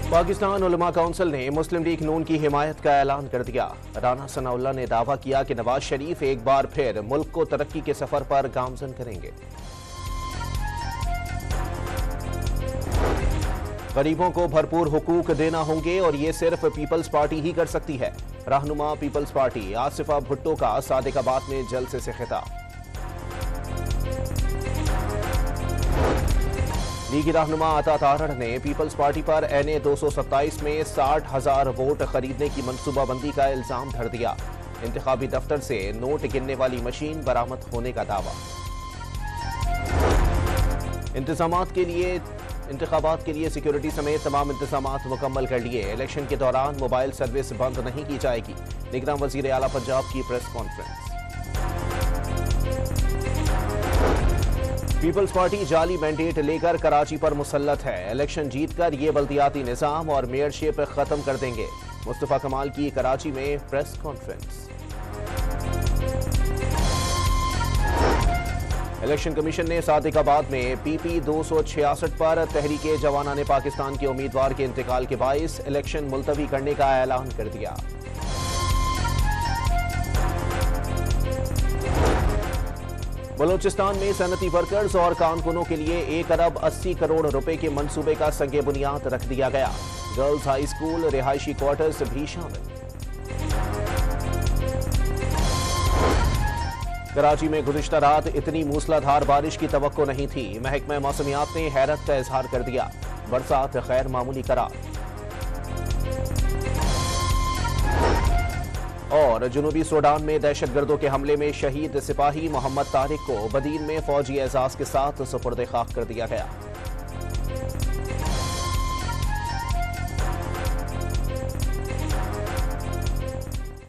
पाकिस्तान उलमा काउंसिल ने मुस्लिम लीग नून की हिमायत का ऐलान कर दिया। राना सनाउल्लाह ने दावा किया कि नवाज शरीफ एक बार फिर मुल्क को तरक्की के सफर पर गामजन करेंगे। गरीबों को भरपूर हुकूक देना होंगे और ये सिर्फ पीपल्स पार्टी ही कर सकती है। रहनुमा पीपल्स पार्टी आसिफा भुट्टो का सादिकाबाद में जलसे से खिताब। लीगी रहनुमा अता तारड़ ने पीपल्स पार्टी पर NA 227 में 60,000 वोट खरीदने की मनसूबाबंदी का इल्जाम धर दिया। इंतखाबी दफ्तर से नोट गिनने वाली मशीन बरामद होने का दावा। इंतखाबात के लिए सिक्योरिटी समेत तमाम इंतजामात मुकम्मल कर लिए। इलेक्शन के दौरान मोबाइल सर्विस बंद नहीं की जाएगी। निगरान वजीर आला पंजाब की प्रेस कॉन्फ्रेंस। पीपल्स पार्टी जाली मैंडेट लेकर कराची पर मुसल्लत है। इलेक्शन जीतकर ये बल्दियाती निजाम और मेयरशिप खत्म कर देंगे। मुस्तफा कमाल की कराची में प्रेस कॉन्फ्रेंस। इलेक्शन कमीशन ने सादिकाबाद में PP 266 पर तहरीके जवानाने पाकिस्तान के उम्मीदवार के इंतकाल के बाइस इलेक्शन मुलतवी करने का ऐलान कर दिया। बलोचिस्तान में सनती वर्कर्स और कारकुनों के लिए 1 अरब 80 करोड़ रुपए के मंसूबे का संगे बुनियाद रख दिया गया। गर्ल्स हाई स्कूल, रिहायशी क्वार्टर्स भी शामिल। कराची में गुज़िश्ता रात इतनी मूसलाधार बारिश की तवक्को नहीं थी। महकमा मौसमियात ने हैरत का इजहार कर दिया। बरसात गैर मामूली करार। और जनूबी सूडान में दहशतगर्दों के हमले में शहीद सिपाही मोहम्मद तारिक को बदीन में फौजी एजाज के साथ सुपुर्द खाक कर दिया गया।